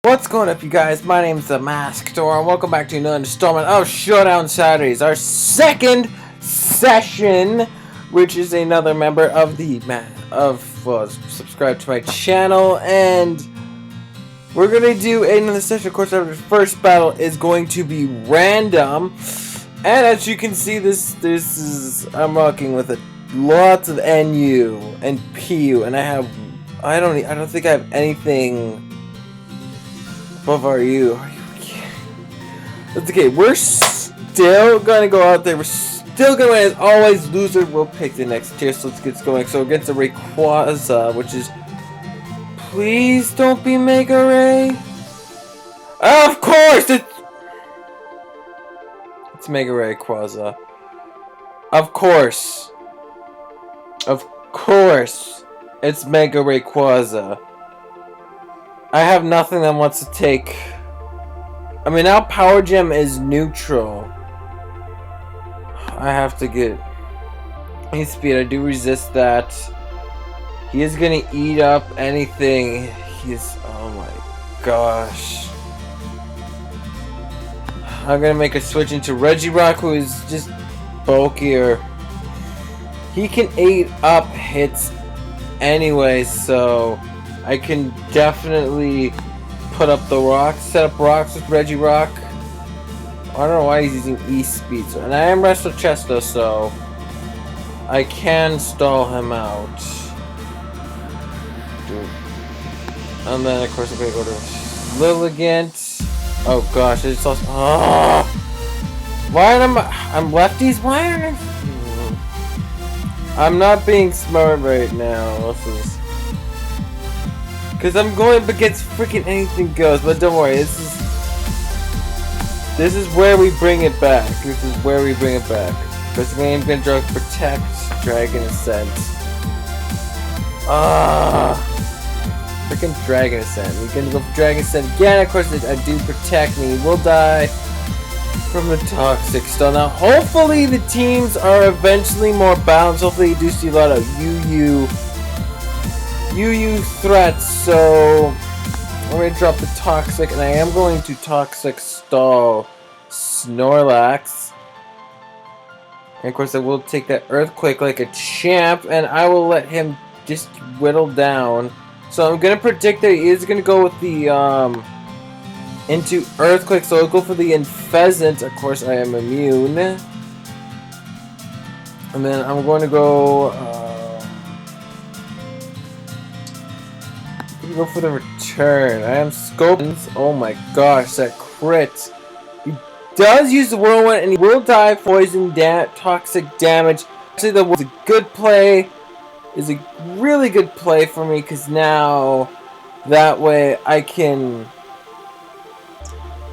What's going up, you guys? My name's the Masked Door, and welcome back to another installment of Showdown Saturdays, our second session, which is another member of the subscribe to my channel, and we're gonna do another session. Of course, our first battle is going to be random, and as you can see, I'm rocking with lots of NU and PU, and I don't think I have anything above RU. That's okay. We're still gonna go out there. We're still gonna win. As always, loser will pick the next tier. So let's get going. So against the Rayquaza, which is, please don't be Mega Ray. Of course, it's Mega Rayquaza. Of course, it's Mega Rayquaza. I have nothing that wants to take. I mean, now Power Gem is neutral. I have to get his speed. I do resist that. He is gonna eat up anything. Oh my gosh. I'm gonna make a switch into Regirock, who is just bulkier. He can eat up hits anyway, so I can definitely put up the rocks, set up rocks with Regirock. I don't know why he's using E-Speed. And I am Wrestle Chesto, so I can stall him out. And then, of course, I'm going to go to Lilligant. Oh gosh, I just lost. Oh! Why am I'm lefties? Why are I'm not being smart right now. Because I'm going up against freaking anything goes, but don't worry, this is where we bring it back. This is where we bring it back. First game, I'm gonna draw Protect, Dragon Ascent. Freaking Dragon Ascent. We're gonna go for Dragon Ascent again. Of course, I do Protect me. We'll die from the Toxic Stone. Now, hopefully, the teams are eventually more balanced. Hopefully, you do see a lot of UU threats, so I'm going to drop the Toxic, and I am going to Toxic Stall Snorlax. And of course I will take that Earthquake like a champ, and I will let him just whittle down. So I'm going to predict that he is going to go with the, into Earthquake, so I'll go for the Pheasant. Of course I am immune. And then I'm going to go, go for the return. I am scoping. Oh my gosh, that crit. He does use the Whirlwind, and he will die poison, toxic damage. Actually, that was a good play. Is a really good play for me, because now that way I can.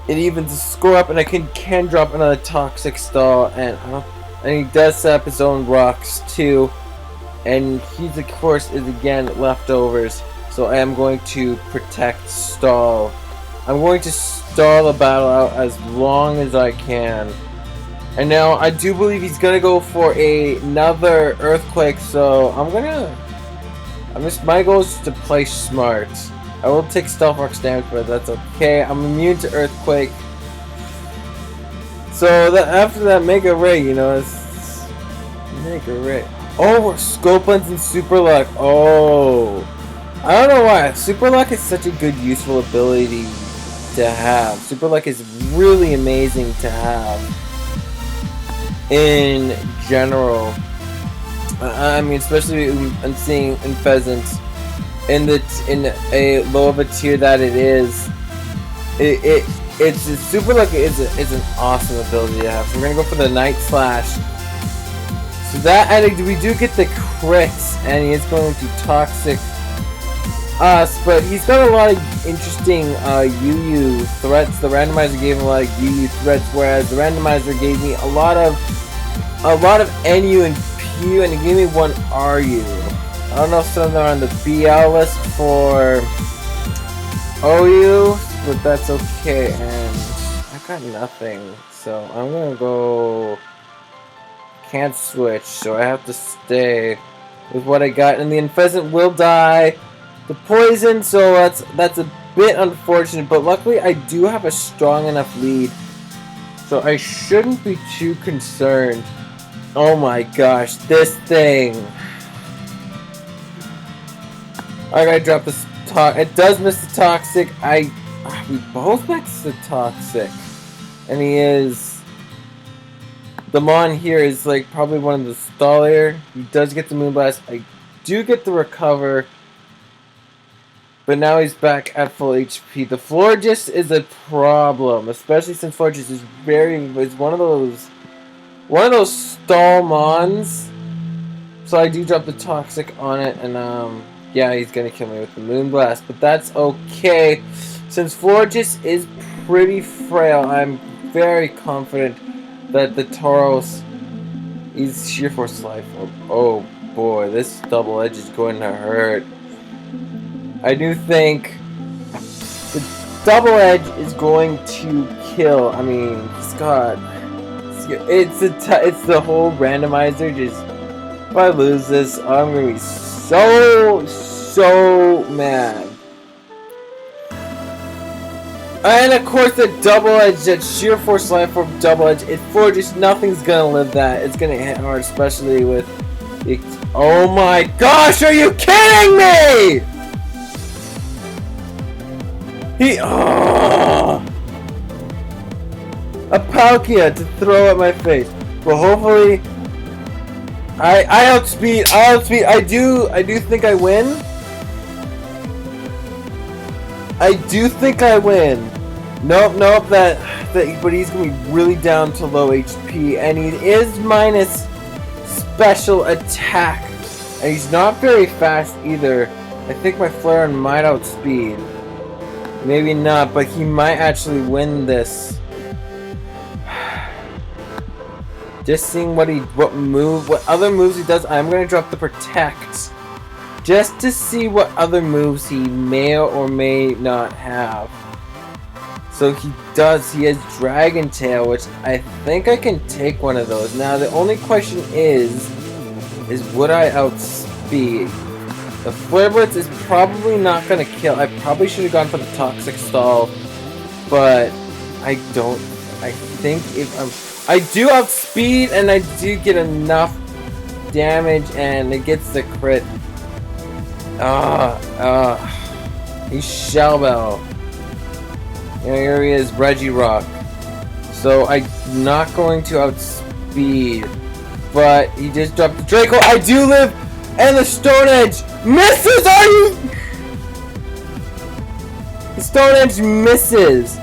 It evens the score up, and I can drop another Toxic Stall, and he does set up his own rocks too. And he's of course is again leftovers. So I am going to Protect Stall. I'm going to stall the battle out as long as I can. And now I do believe he's gonna go for another Earthquake, so my goal is just to play smart. I will take Stealth Rock's damage, but that's okay. I'm immune to Earthquake. So after that Mega Ray, you know, it's Mega Ray. Oh, Scopelands and Super Luck. Oh. I don't know why. Super Luck is such a good, useful ability to have. Super Luck is really amazing to have in general. I mean, especially I'm seeing in Pheasants in a low of a tier that it is. It's Super Luck is an awesome ability to have. So we're gonna go for the Night Slash. So that, and we do get the crits, and he is going to Toxic us, but he's got a lot of interesting UU threats. The randomizer gave him a lot of UU threats, whereas the randomizer gave me a lot of NU and PU, and he gave me one RU. I don't know if some of them are on the BL list for OU, but that's okay. And I got nothing, so I'm gonna go. Can't switch, so I have to stay with what I got, and the Pheasant will die. The poison, so that's a bit unfortunate, but luckily I do have a strong enough lead, so I shouldn't be too concerned. Oh my gosh, this thing! I gotta drop this it does miss the toxic. We both missed the toxic, and he is. The Mon here is like probably one of the stallier. He does get the Moonblast. I do get the recover. But now he's back at full HP. The Florges is a problem, especially since Florges is one of those stall Mons. So I do drop the toxic on it, and yeah, he's gonna kill me with the Moonblast, but that's okay. Since Florges is pretty frail, I'm very confident that the Tauros is Sheer Force Life Orb. Oh boy, this double edge is going to hurt. I do think the double edge is going to kill. I mean, Scott, it's the whole randomizer. Just if I lose this, I'm gonna be so mad. And of course, the double edge, that Sheer Force Life Orb double edge, it Florges, nothing's gonna live that. It's gonna hit hard, especially with it. Oh my gosh, are you kidding me? A Palkia to throw at my face. But hopefully I outspeed. I do think I win. I do think I win. Nope, but he's gonna be really down to low HP, and he is minus special attack. And he's not very fast either. I think my Flareon might outspeed. Maybe not, but he might actually win this. Just seeing what other moves he does. I'm gonna drop the Protect, just to see what other moves he may or may not have. So he does. He has Dragon Tail, which I think I can take one of those. Now the only question is would I outspeed? The Flare Blitz is probably not gonna kill. I probably should have gone for the Toxic Stall, but I think I do outspeed, and I do get enough damage, and it gets the crit. He's Shell Bell. Here he is, Regirock. So I'm not going to outspeed, but he just dropped the Draco. I do live, and the Stone Edge misses. The Stone Edge misses.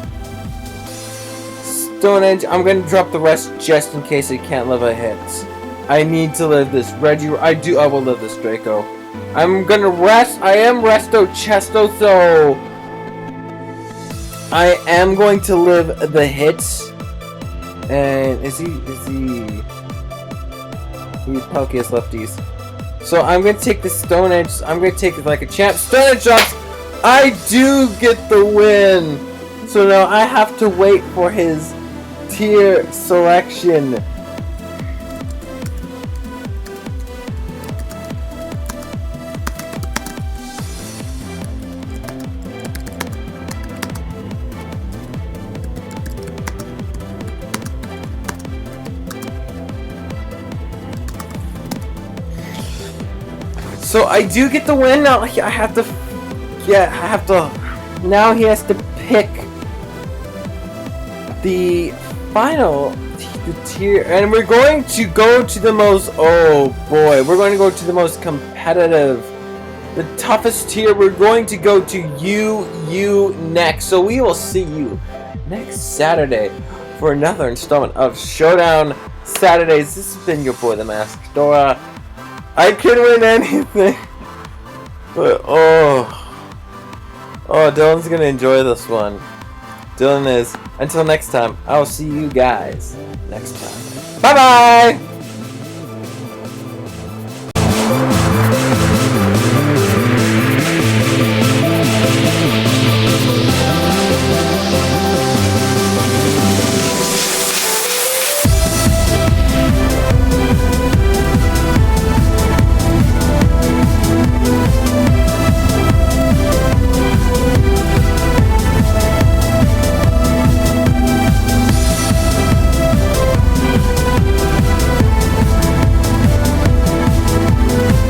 Stone Edge. I'm gonna drop the rest just in case I can't live a hit. I need to live this I will live this Draco. I'm gonna rest. I am Resto Chesto, so I am going to live the hits. And is he Palkia's lefties. So I'm gonna take the Stone Edge. I'm gonna take it like a champ. Stone Edge drops. I do get the win. So now I have to wait for his tier selection. So I do get the win. Now I have to. Now he has to pick the final tier, and we're going to go to the most. Oh boy, we're going to go to the most competitive, the toughest tier. We're going to go to you next. So we will see you next Saturday for another installment of Showdown Saturdays. This has been your boy, the Masked Dora. I can win anything, but Dylan's gonna enjoy this one. Dylan is. Until next time, I'll see you guys next time. Bye bye.